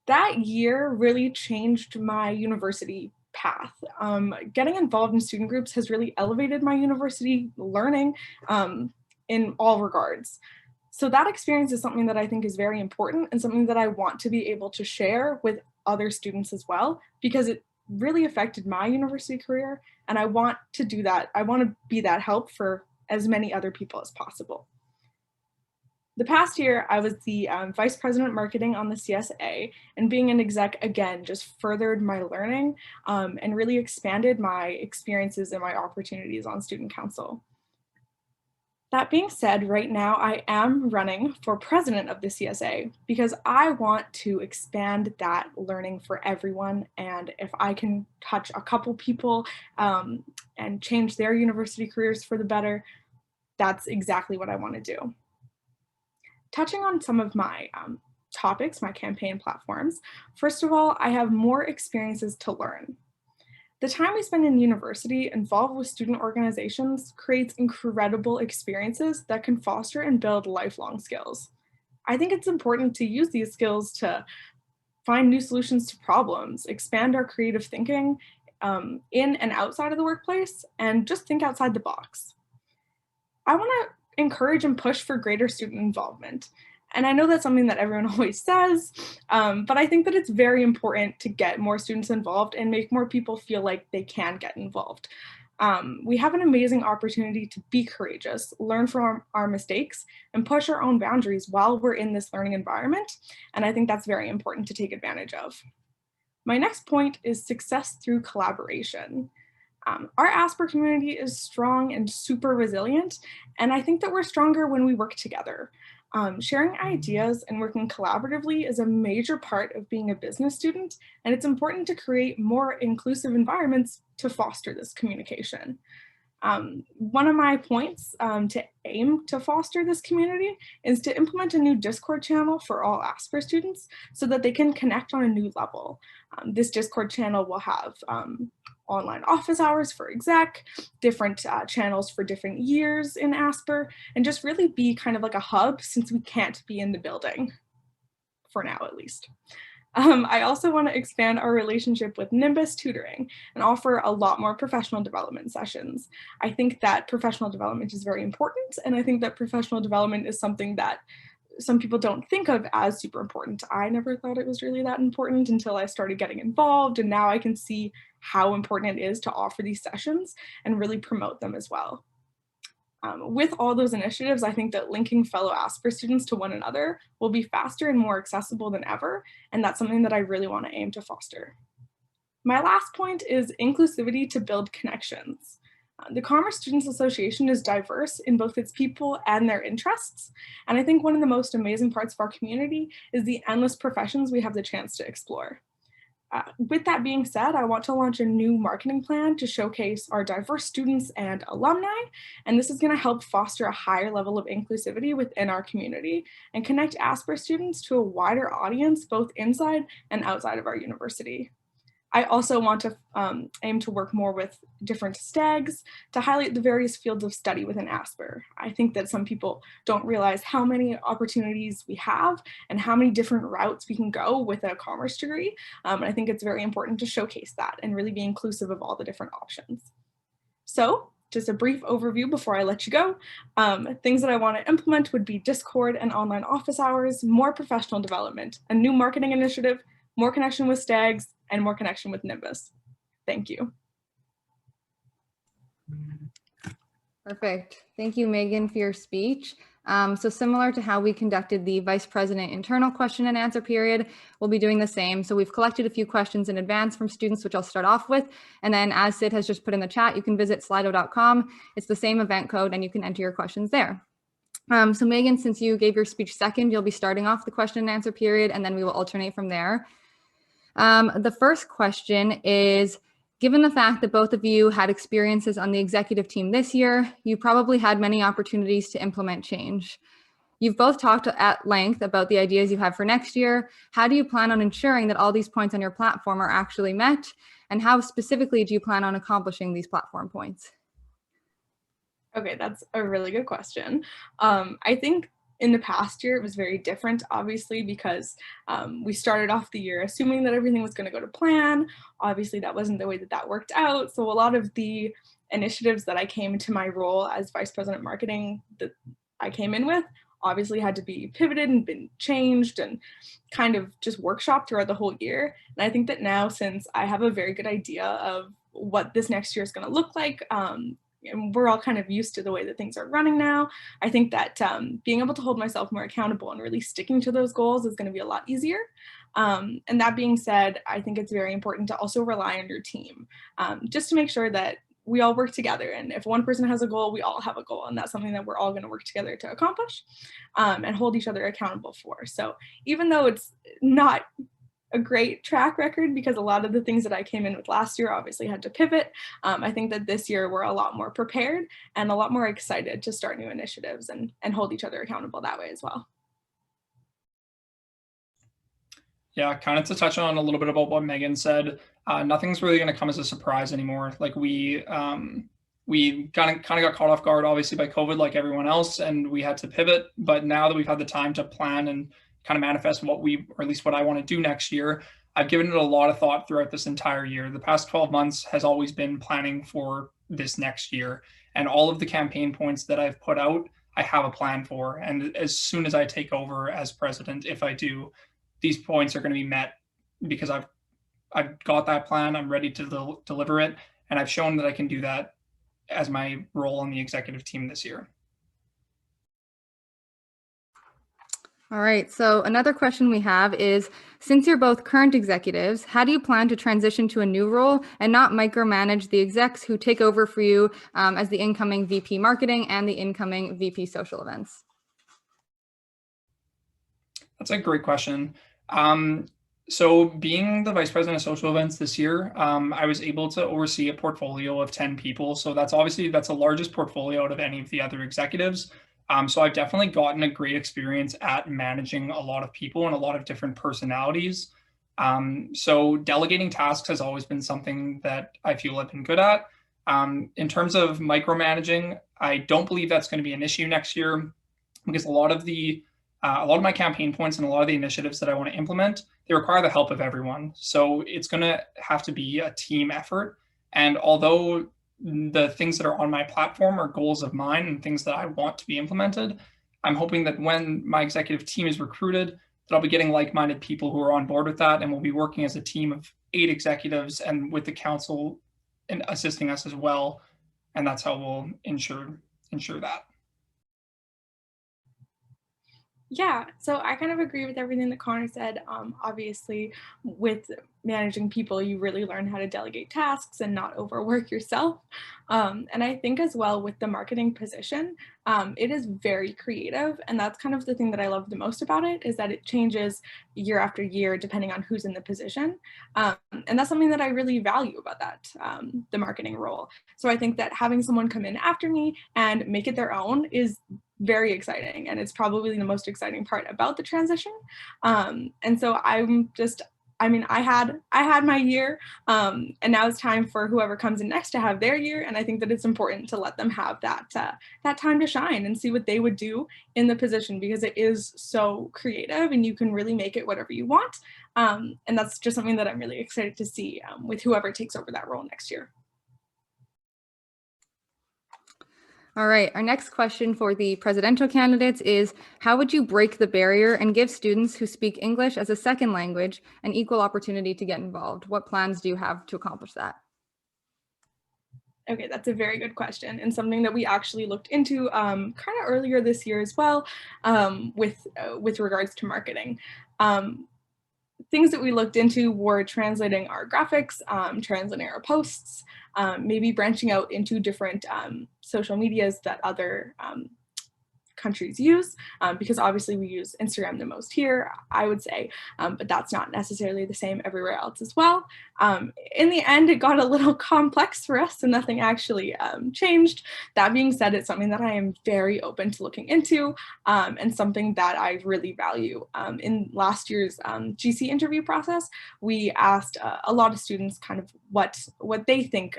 That year really changed my university path. Getting involved in student groups has really elevated my university learning in all regards. So that experience is something that I think is very important and something that I want to be able to share with other students as well, because it really affected my university career, and I want to do that. I want to be that help for as many other people as possible. The past year, I was the Vice President Marketing on the CSA, and being an exec again just furthered my learning and really expanded my experiences and my opportunities on student council. That being said, right now I am running for president of the CSA because I want to expand that learning for everyone. And if I can touch a couple people and change their university careers for the better, that's exactly what I want to do. Touching on some of my topics, my campaign platforms, first of all, I have more experiences to learn. The time we spend in university involved with student organizations creates incredible experiences that can foster and build lifelong skills. I think it's important to use these skills to find new solutions to problems, expand our creative thinking in and outside of the workplace, and just think outside the box. I want to encourage and push for greater student involvement. And I know that's something that everyone always says, but I think that it's very important to get more students involved and make more people feel like they can get involved. We have an amazing opportunity to be courageous, learn from our mistakes, and push our own boundaries while we're in this learning environment. And I think that's very important to take advantage of. My next point is success through collaboration. Our Asper community is strong and super resilient, and I think that we're stronger when we work together. Sharing ideas and working collaboratively is a major part of being a business student, and it's important to create more inclusive environments to foster this communication. One of my points to aim to foster this community is to implement a new Discord channel for all Asper students so that they can connect on a new level. This Discord channel will have online office hours for exec, different channels for different years in Asper, and just really be kind of like a hub since we can't be in the building, for now at least. I also want to expand our relationship with Nimbus Tutoring and offer a lot more professional development sessions. I think that professional development is very important, and I think that professional development is something that some people don't think of as super important. I never thought it was really that important until I started getting involved, and now I can see how important it is to offer these sessions and really promote them as well. With all those initiatives, I think that linking fellow Asper students to one another will be faster and more accessible than ever, and that's something that I really want to aim to foster. My last point is inclusivity to build connections. The Commerce Students Association is diverse in both its people and their interests, and I think one of the most amazing parts of our community is the endless professions we have the chance to explore. With that being said, I want to launch a new marketing plan to showcase our diverse students and alumni, and this is going to help foster a higher level of inclusivity within our community and connect Asper students to a wider audience both inside and outside of our university. I also want to aim to work more with different STAGs to highlight the various fields of study within Asper. I think that some people don't realize how many opportunities we have and how many different routes we can go with a commerce degree. And I think it's very important to showcase that and really be inclusive of all the different options. So just a brief overview before I let you go. Things that I want to implement would be Discord and online office hours, more professional development, a new marketing initiative, more connection with STAGs, and more connection with Nimbus. Thank you. Perfect. Thank you, Megan, for your speech. So similar to how we conducted the Vice President internal question and answer period, we'll be doing the same. So we've collected a few questions in advance from students, which I'll start off with. And then as Sid has just put in the chat, you can visit slido.com. It's the same event code and you can enter your questions there. So Megan, since you gave your speech second, you'll be starting off the question and answer period, and then we will alternate from there. The first question is, given the fact that both of you had experiences on the executive team this year, you probably had many opportunities to implement change. You've both talked at length about the ideas you have for next year. How do you plan on ensuring that all these points on your platform are actually met? And how specifically do you plan on accomplishing these platform points? Okay, that's a really good question. I think in the past year, it was very different, obviously, because we started off the year assuming that everything was going to go to plan. Obviously, that wasn't the way that that worked out. So a lot of the initiatives that I came into my role as Vice President Marketing that I came in with obviously had to be pivoted and been changed and kind of just workshopped throughout the whole year. And I think that now, since I have a very good idea of what this next year is going to look like, and we're all kind of used to the way that things are running now, I think that being able to hold myself more accountable and really sticking to those goals is going to be a lot easier. And that being said, I think it's very important to also rely on your team, just to make sure that we all work together. And if one person has a goal, we all have a goal. And that's something that we're all going to work together to accomplish and hold each other accountable for. So even though it's not a great track record, because a lot of the things that I came in with last year obviously had to pivot, I think that this year we're a lot more prepared and a lot more excited to start new initiatives and hold each other accountable that way as well. Yeah, kind of to touch on a little bit about what Megan said, nothing's really going to come as a surprise anymore. Like we kind of got caught off guard, obviously, by COVID, like everyone else, and we had to pivot. But now that we've had the time to plan and kind of manifest what or at least what I want to do next year, I've given it a lot of thought throughout this entire year. The past 12 months has always been planning for this next year, and all of the campaign points that I've put out, I have a plan for. And as soon as I take over as president, if I do, these points are going to be met because I've got that plan. I'm ready to deliver it, and I've shown that I can do that as my role on the executive team this year. All right, so another question we have is, since you're both current executives, how do you plan to transition to a new role and not micromanage the execs who take over for you as the incoming VP Marketing and the incoming VP Social Events? That's a great question. So being the Vice President of Social Events this year, I was able to oversee a portfolio of 10 people. So that's the largest portfolio out of any of the other executives. So I've definitely gotten a great experience at managing a lot of people and a lot of different personalities. So delegating tasks has always been something that I feel I've been good at. In terms of micromanaging, I don't believe that's going to be an issue next year, because a lot of my campaign points and a lot of the initiatives that I want to implement, they require the help of everyone. So it's going to have to be a team effort. And although the things that are on my platform are goals of mine and things that I want to be implemented, I'm hoping that when my executive team is recruited, that I'll be getting like-minded people who are on board with that, and we'll be working as a team of 8 executives and with the council and assisting us as well. And that's how we'll ensure that. Yeah, so I kind of agree with everything that Connor said. Obviously, with managing people, you really learn how to delegate tasks and not overwork yourself. And I think as well with the marketing position, it is very creative. And that's kind of the thing that I love the most about it is that it changes year after year depending on who's in the position. And that's something that I really value about that, the marketing role. So I think that having someone come in after me and make it their own is very exciting, and it's probably the most exciting part about the transition. And so I had my year, and now it's time for whoever comes in next to have their year. And I think that it's important to let them have that time to shine and see what they would do in the position, because it is so creative and you can really make it whatever you want. And that's just something that I'm really excited to see with whoever takes over that role next year. All right, our next question for the presidential candidates is, how would you break the barrier and give students who speak English as a second language an equal opportunity to get involved? What plans do you have to accomplish that? Okay, that's a very good question, and something that we actually looked into kind of earlier this year as well, with regards to marketing. Things that we looked into were translating our graphics, translating our posts, maybe branching out into different social medias that other countries use, because obviously we use Instagram the most here, I would say, but that's not necessarily the same everywhere else as well. In the end, it got a little complex for us and nothing actually changed. That being said, it's something that I am very open to looking into, and something that I really value. In last year's GC interview process, we asked a lot of students kind of what they think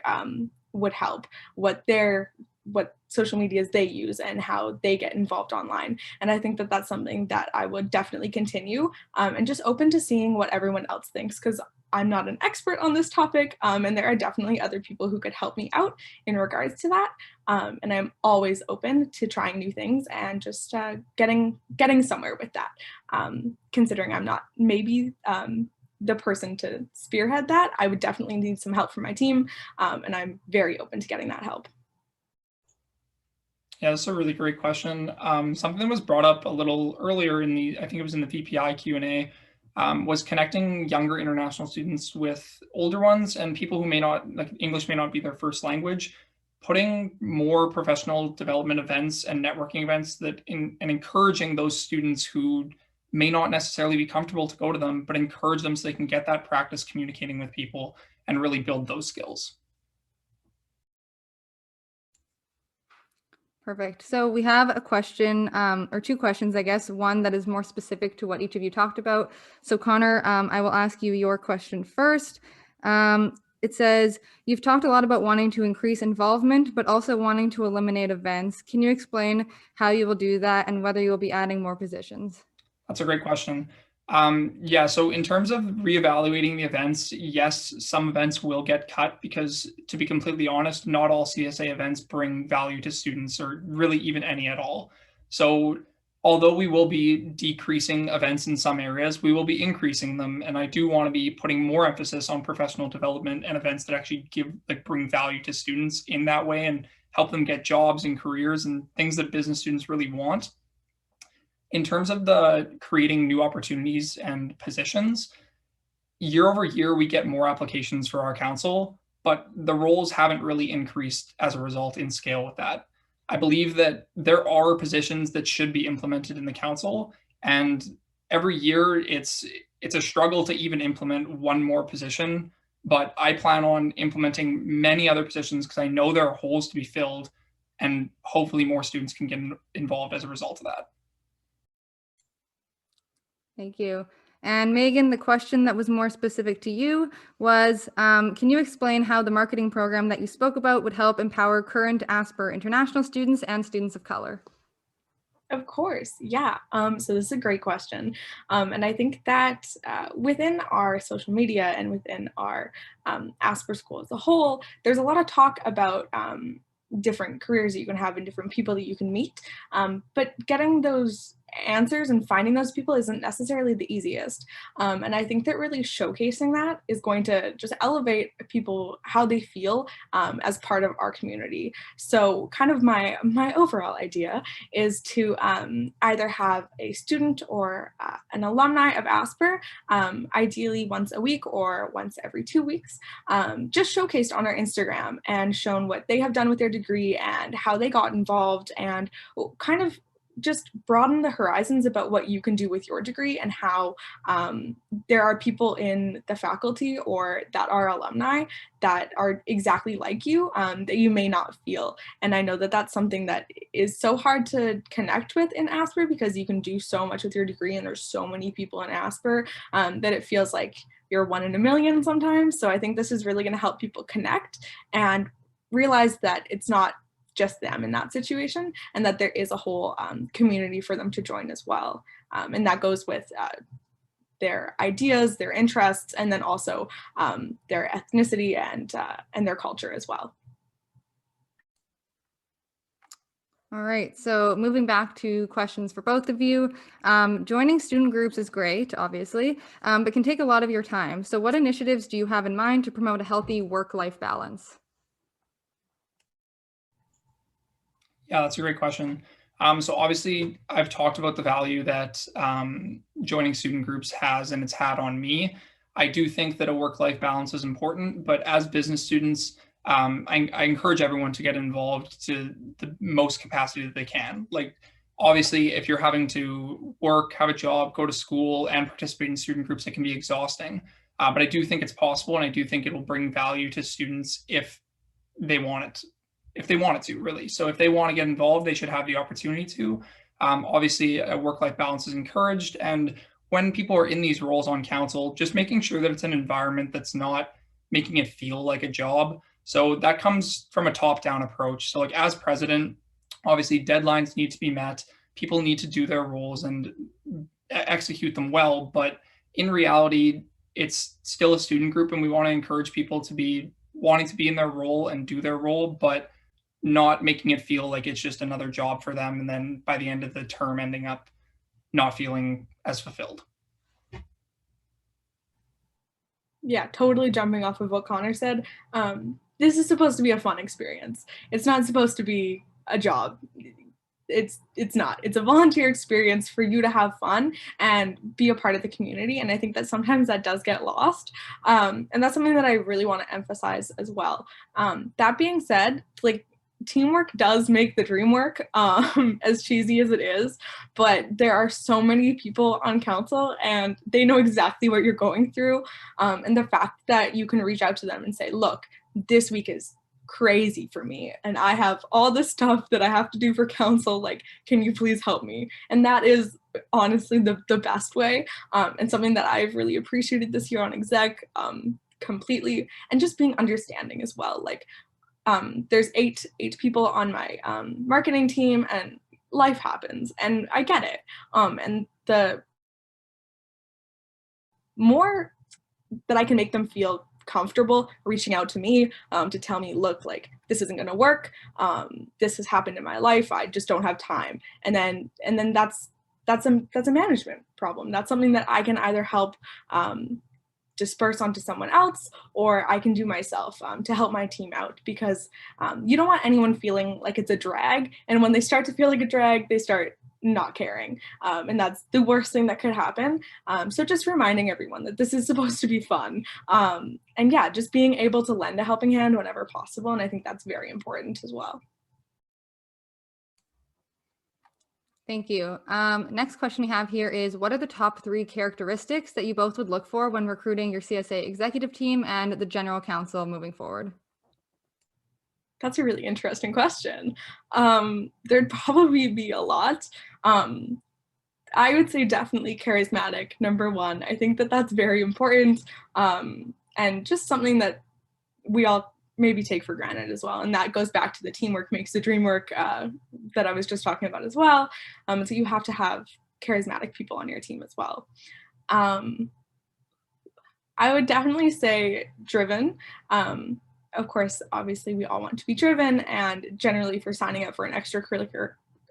would help, what social medias they use and how they get involved online. And I think that that's something that I would definitely continue, and just open to seeing what everyone else thinks, because I'm not an expert on this topic, and there are definitely other people who could help me out in regards to that. And I'm always open to trying new things and just getting somewhere with that, considering I'm not maybe the person to spearhead that. I would definitely need some help from my team, and I'm very open to getting that help. Yeah, that's a really great question. Something that was brought up a little earlier I think it was in the VPI Q&A, was connecting younger international students with older ones and people who may not, like English may not be their first language, putting more professional development events and networking events and encouraging those students who may not necessarily be comfortable to go to them, but encourage them so they can get that practice communicating with people and really build those skills. Perfect. So we have a question, or two questions, I guess, one that is more specific to what each of you talked about. So Connor, I will ask you your question first. It says, you've talked a lot about wanting to increase involvement, but also wanting to eliminate events. Can you explain how you will do that and whether you will be adding more positions? That's a great question. Yeah, so in terms of reevaluating the events, yes, some events will get cut because, to be completely honest, not all CSA events bring value to students, or really even any at all. So although we will be decreasing events in some areas, we will be increasing them. And I do want to be putting more emphasis on professional development and events that actually bring value to students in that way and help them get jobs and careers and things that business students really want. In terms of the creating new opportunities and positions, year over year, we get more applications for our council, but the roles haven't really increased as a result in scale with that. I believe that there are positions that should be implemented in the council, and every year it's a struggle to even implement one more position, but I plan on implementing many other positions because I know there are holes to be filled, and hopefully more students can get involved as a result of that. Thank you. And Megan, the question that was more specific to you was, can you explain how the marketing program that you spoke about would help empower current Asper international students and students of color? Of course, yeah. So this is a great question. And I think that within our social media and within our Asper School as a whole, there's a lot of talk about different careers that you can have and different people that you can meet. But getting those answers and finding those people isn't necessarily the easiest. And I think that really showcasing that is going to just elevate people, how they feel as part of our community. So kind of my overall idea is to either have a student or an alumni of Asper, ideally once a week or once every 2 weeks, just showcased on our Instagram and shown what they have done with their degree and how they got involved, and kind of just broaden the horizons about what you can do with your degree, and how there are people in the faculty or that are alumni that are exactly like you, that you may not feel. And I know that that's something that is so hard to connect with in Asper, because you can do so much with your degree and there's so many people in Asper that it feels like you're one in a million sometimes. So I think this is really going to help people connect and realize that it's not just them in that situation, and that there is a whole community for them to join as well. And that goes with their ideas, their interests, and then also their ethnicity and their culture as well. All right, so moving back to questions for both of you. Joining student groups is great, obviously, but can take a lot of your time. So what initiatives do you have in mind to promote a healthy work-life balance? Yeah, that's a great question. So obviously, I've talked about the value that joining student groups has and it's had on me. I do think that a work-life balance is important, but as business students, I encourage everyone to get involved to the most capacity that they can. Like, obviously, if you're having to work, have a job, go to school, and participate in student groups, it can be exhausting. But I do think it's possible, and I do think it will bring value to students if they want it. If they wanted to, really. So if they want to get involved, they should have the opportunity to. Obviously, a work-life balance is encouraged. And when people are in these roles on council, just making sure that it's an environment that's not making it feel like a job. So that comes from a top-down approach. So like as president, obviously deadlines need to be met. People need to do their roles and execute them well. But in reality, it's still a student group, and we want to encourage people to be wanting to be in their role and do their role, but not making it feel like it's just another job for them, and then by the end of the term ending up not feeling as fulfilled. Yeah, totally jumping off of what Connor said. This is supposed to be a fun experience. It's not supposed to be a job. It's not. It's a volunteer experience for you to have fun and be a part of the community. And I think that sometimes that does get lost. And that's something that I really want to emphasize as well. That being said, like, teamwork does make the dream work, as cheesy as it is, but there are so many people on council and they know exactly what you're going through. And the fact that you can reach out to them and say, look, this week is crazy for me and I have all this stuff that I have to do for council, like, can you please help me? And that is honestly the best way, and something that I've really appreciated this year on exec, completely, and just being understanding as well. Like, there's eight people on my marketing team, and life happens, and I get it. And the more that I can make them feel comfortable reaching out to me to tell me, look, like, this isn't going to work. This has happened in my life. I just don't have time. And then that's a management problem. That's something that I can either help disperse onto someone else, or I can do myself to help my team out, because you don't want anyone feeling like it's a drag. And when they start to feel like a drag, they start not caring. And that's the worst thing that could happen. So just reminding everyone that this is supposed to be fun. And yeah, just being able to lend a helping hand whenever possible. And I think that's very important as well. Thank you. Next question we have here is, what are the top 3 characteristics that you both would look for when recruiting your CSA executive team and the general council moving forward? That's a really interesting question. There'd probably be a lot. I would say definitely charismatic, number 1. I think that that's very important, and just something that we all maybe take for granted as well. And that goes back to the teamwork makes the dream work that I was just talking about as well. So you have to have charismatic people on your team as well. I would definitely say driven. Of course, obviously we all want to be driven, and generally for signing up for an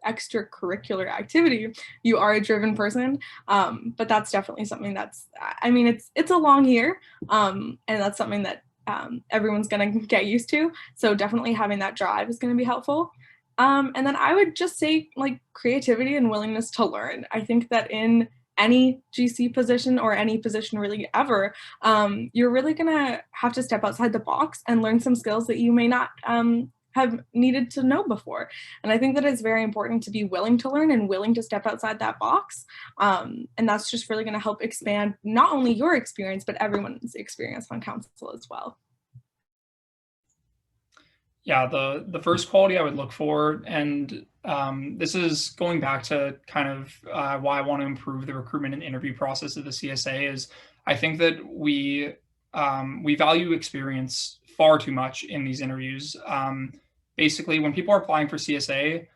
extracurricular activity, you are a driven person. But that's definitely something that's, I mean, it's a long year, and that's something that everyone's going to get used to. So definitely having that drive is going to be helpful. And then I would just say like creativity and willingness to learn. I think that in any GC position or any position really ever, you're really gonna have to step outside the box and learn some skills that you may not have needed to know before. And I think that it's very important to be willing to learn and willing to step outside that box. And that's just really gonna help expand not only your experience, but everyone's experience on council as well. Yeah, the first quality I would look for, and this is going back to kind of why I want to improve the recruitment and interview process of the CSA, is I think that we value experience far too much in these interviews. Basically, when people are applying for CSA,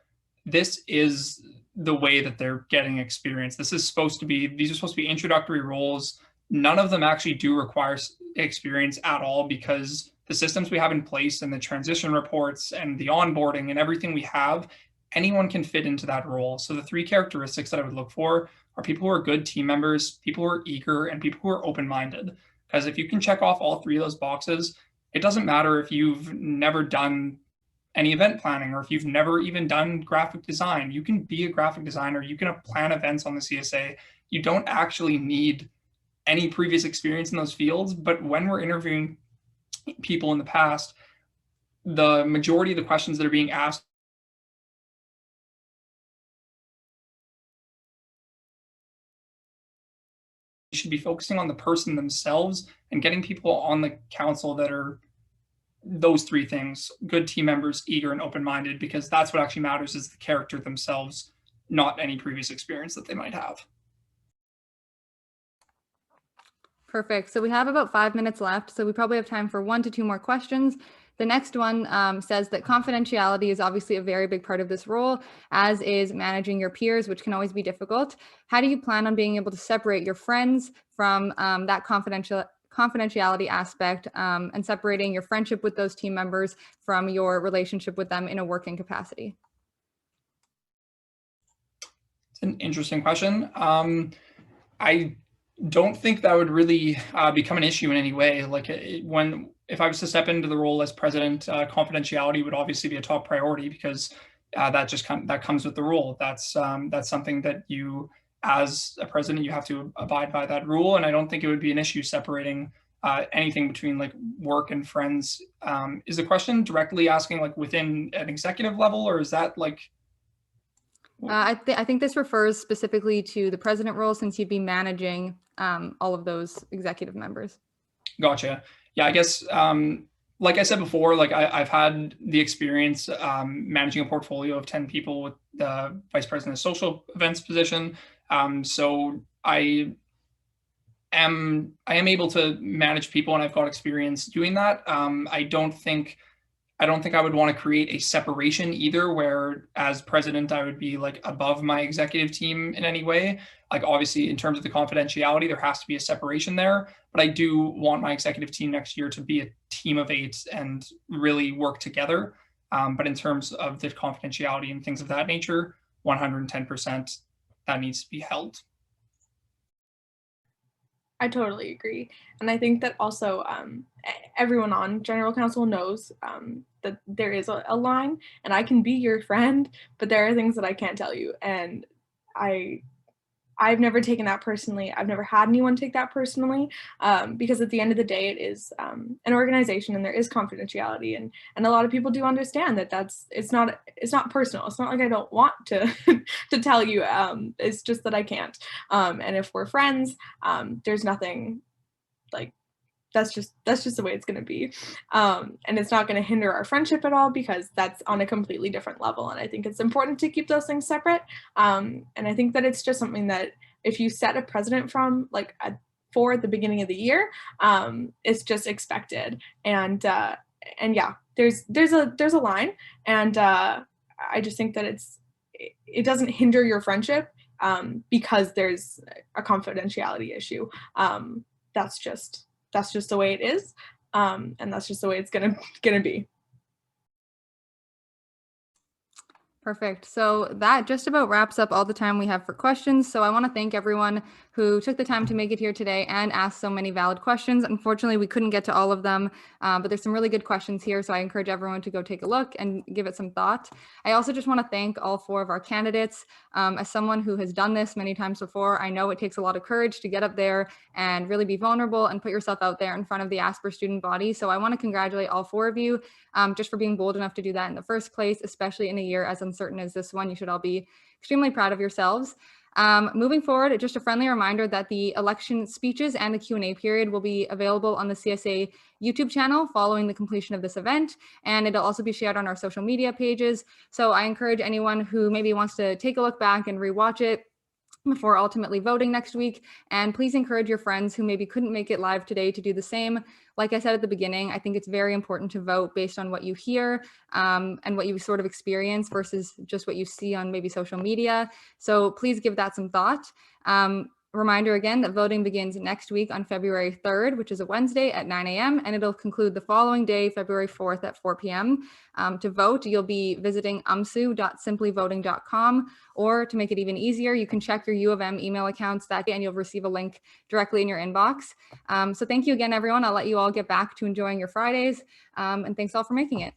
this is the way that they're getting experience. These are supposed to be introductory roles. None of them actually do require experience at all, because the systems we have in place and the transition reports and the onboarding and everything we have, anyone can fit into that role. So the 3 characteristics that I would look for are people who are good team members, people who are eager, and people who are open-minded. Because if you can check off all 3 of those boxes, it doesn't matter if you've never done any event planning or if you've never even done graphic design. You can be a graphic designer, you can plan events on the CSA. You don't actually need any previous experience in those fields. But when we're interviewing people in the past, the majority of the questions that are being asked should be focusing on the person themselves and getting people on the council that are those 3 things: good team members, eager, and open-minded, because that's what actually matters, is the character themselves, not any previous experience that they might have. Perfect. So we have about 5 minutes left, so we probably have time for 1 to 2 more questions. The next one says that confidentiality is obviously a very big part of this role, as is managing your peers, which can always be difficult. How do you plan on being able to separate your friends from that confidentiality aspect, and separating your friendship with those team members from your relationship with them in a working capacity? It's an interesting question. I don't think that would really become an issue in any way. Like if I was to step into the role as president, confidentiality would obviously be a top priority, because that comes with the role. That's something that you, as a president, you have to abide by that rule. And I don't think it would be an issue separating anything between like work and friends. Is the question directly asking like within an executive level, or is that like? I think this refers specifically to the president role, since you'd be managing all of those executive members. Gotcha. Yeah, I guess like I said before, like I've had the experience managing a portfolio of 10 people with the vice president of social events position. So I am able to manage people, and I've got experience doing that. I don't think I would want to create a separation either, where as president, I would be like above my executive team in any way. Like obviously in terms of the confidentiality, there has to be a separation there, but I do want my executive team next year to be a team of 8 and really work together. But in terms of the confidentiality and things of that nature, 110%, that needs to be held. I totally agree. And I think that also everyone on general counsel knows that there is a line, and I can be your friend, but there are things that I can't tell you. And I've never taken that personally. I've never had anyone take that personally, because at the end of the day, it is an organization, and there is confidentiality, and a lot of people do understand that it's not personal. It's not like I don't want to to tell you. It's just that I can't. And if we're friends, there's nothing like. That's just the way it's going to be. And it's not going to hinder our friendship at all, because that's on a completely different level. And I think it's important to keep those things separate. And I think that it's just something that if you set a precedent from like for the beginning of the year, it's just expected. And yeah, there's a line. And I just think that it doesn't hinder your friendship because there's a confidentiality issue. That's just the way it is, and that's just the way it's gonna be. Perfect. So that just about wraps up all the time we have for questions. So I want to thank everyone who took the time to make it here today and asked so many valid questions. Unfortunately, we couldn't get to all of them, but there's some really good questions here. So I encourage everyone to go take a look and give it some thought. I also just want to thank all 4 of our candidates. As someone who has done this many times before, I know it takes a lot of courage to get up there and really be vulnerable and put yourself out there in front of the ASPR student body. So I want to congratulate all 4 of you just for being bold enough to do that in the first place, especially in a year as uncertain as this one. You should all be extremely proud of yourselves. Moving forward, just a friendly reminder that the election speeches and the Q&A period will be available on the CSA YouTube channel following the completion of this event, and it'll also be shared on our social media pages. So I encourage anyone who maybe wants to take a look back and rewatch it before ultimately voting next week. And please encourage your friends who maybe couldn't make it live today to do the same. Like I said at the beginning, I think it's very important to vote based on what you hear and what you sort of experience versus just what you see on maybe social media. So please give that some thought. Reminder again that voting begins next week on February 3rd, which is a Wednesday at 9 a.m. and it'll conclude the following day, February 4th at 4 p.m. To vote, you'll be visiting umsu.simplyvoting.com, or to make it even easier, you can check your U of M email accounts that day and you'll receive a link directly in your inbox. So thank you again, everyone. I'll let you all get back to enjoying your Fridays, and thanks all for making it.